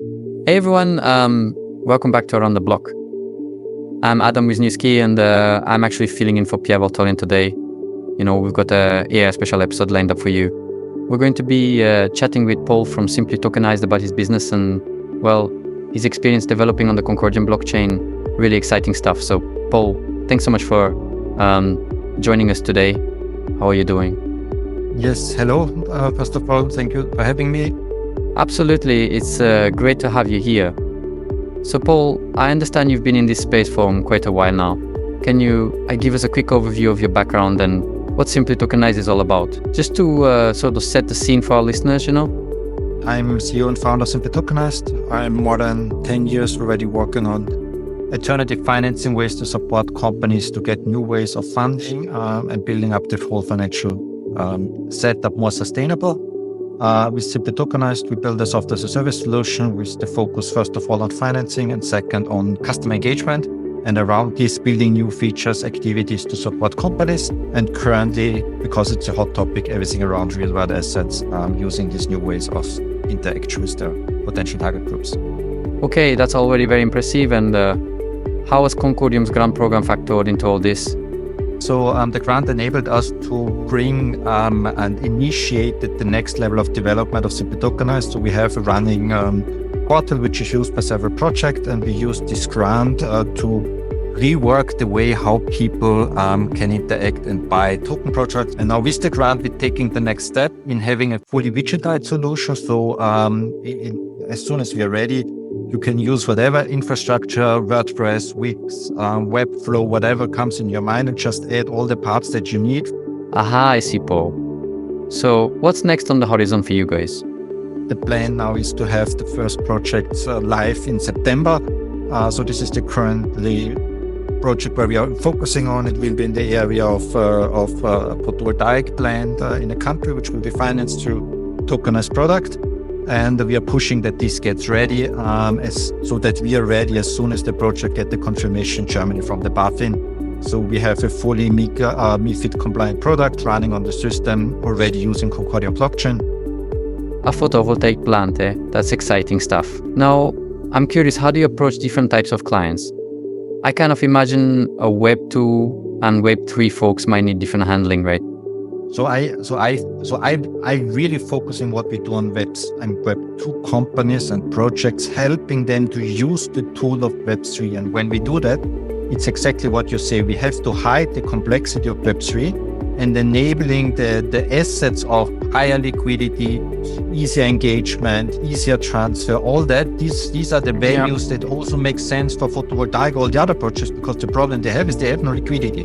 Hey everyone, welcome back to Around the Block. I'm Adam Wisniewski and I'm actually filling in for Pierre Voltolin today. You know, we've got a special episode lined up for you. We're going to be chatting with Paul from SimplyTokenized about his business and, well, his experience developing on the Concordium blockchain. Really exciting stuff. So, Paul, thanks so much for joining us today. How are you doing? Yes, hello. First of all, thank you for having me. Absolutely. It's great to have you here. So, Paul, I understand you've been in this space for quite a while now. Can you give us a quick overview of your background and what SimplyTokenized is all about? Just to sort of set the scene for our listeners, you know? I'm CEO and founder of SimplyTokenized. I'm more than 10 years already working on alternative financing ways to support companies to get new ways of funding and building up the whole financial setup more sustainable. With SimplyTokenized, we build a software as a service solution with the focus, first of all, on financing and second on customer engagement. And around this, building new features, activities to support companies. And currently, because it's a hot topic, everything around real-world assets, using these new ways of interaction with their potential target groups. Okay, that's already very impressive. And how has Concordium's grant program factored into all this? So the grant enabled us to bring and initiate the next level of development of SimplyTokenized. So we have a running portal which is used by several projects, and we use this grant to rework the way how people can interact and buy token projects. And now with the grant, we're taking the next step in having a fully widgetized solution. So as soon as we are ready, you can use whatever infrastructure, WordPress, Wix, Webflow, whatever comes in your mind, and just add all the parts that you need. Aha, I see, Paul. So what's next on the horizon for you guys? The plan now is to have the first project live in September. So this is the currently project where we are focusing on. It will be in the area of photovoltaic plant in a country, which will be financed through tokenized product. And we are pushing that this gets ready so that we are ready as soon as the project get the confirmation in Germany from the BaFin. So we have a fully MiFID compliant product running on the system already using Concordium blockchain. A photovoltaic plant, eh? That's exciting stuff. Now, I'm curious, how do you approach different types of clients? I kind of imagine a Web 2 and Web 3 folks might need different handling, right? So I really focus on what we do on Web 2 companies and projects, helping them to use the tool of Web 3. And when we do that, it's exactly what you say. We have to hide the complexity of Web 3 and enabling the assets of higher liquidity, easier engagement, easier transfer, all that. These are the values that also make sense for photovoltaic, all the other projects, because the problem they have is they have no liquidity.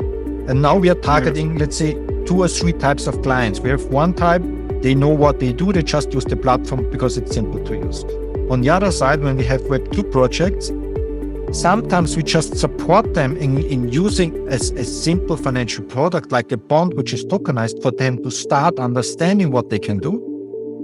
And now we are targeting, let's say, 2 or 3 types of clients. We have one type, they know what they do, they just use the platform because it's simple to use. On the other side, when we have Web 2 projects, sometimes we just support them in using a simple financial product like a bond, which is tokenized, for them to start understanding what they can do.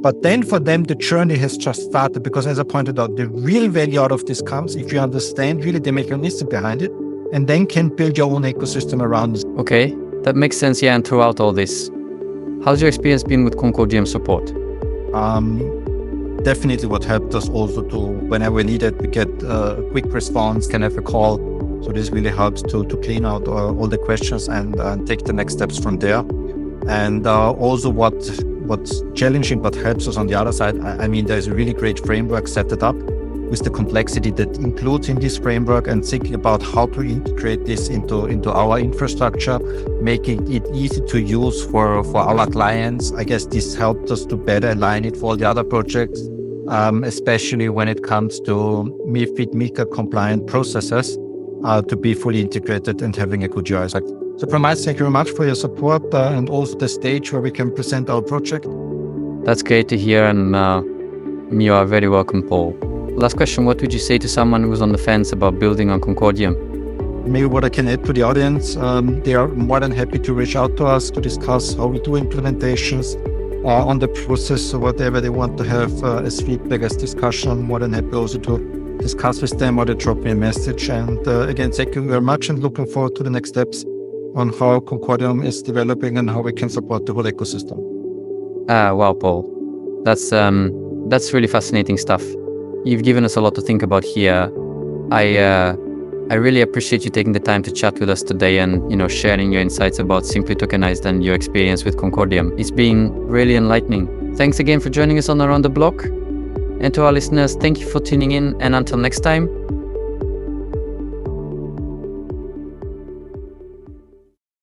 But then for them, the journey has just started, because as I pointed out, the real value out of this comes if you understand really the mechanism behind it, and then can build your own ecosystem around it. Okay, that makes sense, yeah. And throughout all this, how's your experience been with Concordium support? Definitely what helped us also to, whenever needed, we get a quick response, can have a call. So this really helps to clean out all the questions and take the next steps from there. And also what's challenging but helps us on the other side, I mean, there's a really great framework set it up with the complexity that includes in this framework, and thinking about how to integrate this into our infrastructure, making it easy to use for our clients. I guess this helped us to better align it for all the other projects, especially when it comes to MiFID, MiCAR compliant processes, to be fully integrated and having a good UI. So from my side, thank you very much for your support and also the stage where we can present our project. That's great to hear, and you are very welcome, Paul. Last question, what would you say to someone who's on the fence about building on Concordium? Maybe what I can add to the audience, they are more than happy to reach out to us to discuss how we do implementations on the process. So whatever they want to have as feedback, as discussion, I'm more than happy also to discuss with them or to drop me a message. And again, thank you very much, and looking forward to the next steps on how Concordium is developing and how we can support the whole ecosystem. Wow, Paul. That's really fascinating stuff. you've given us a lot to think about here. I really appreciate you taking the time to chat with us today and, sharing your insights about Simply Tokenized and your experience with Concordium. It's been really enlightening. Thanks again for joining us on Around the Block. And to our listeners, thank you for tuning in. And until next time,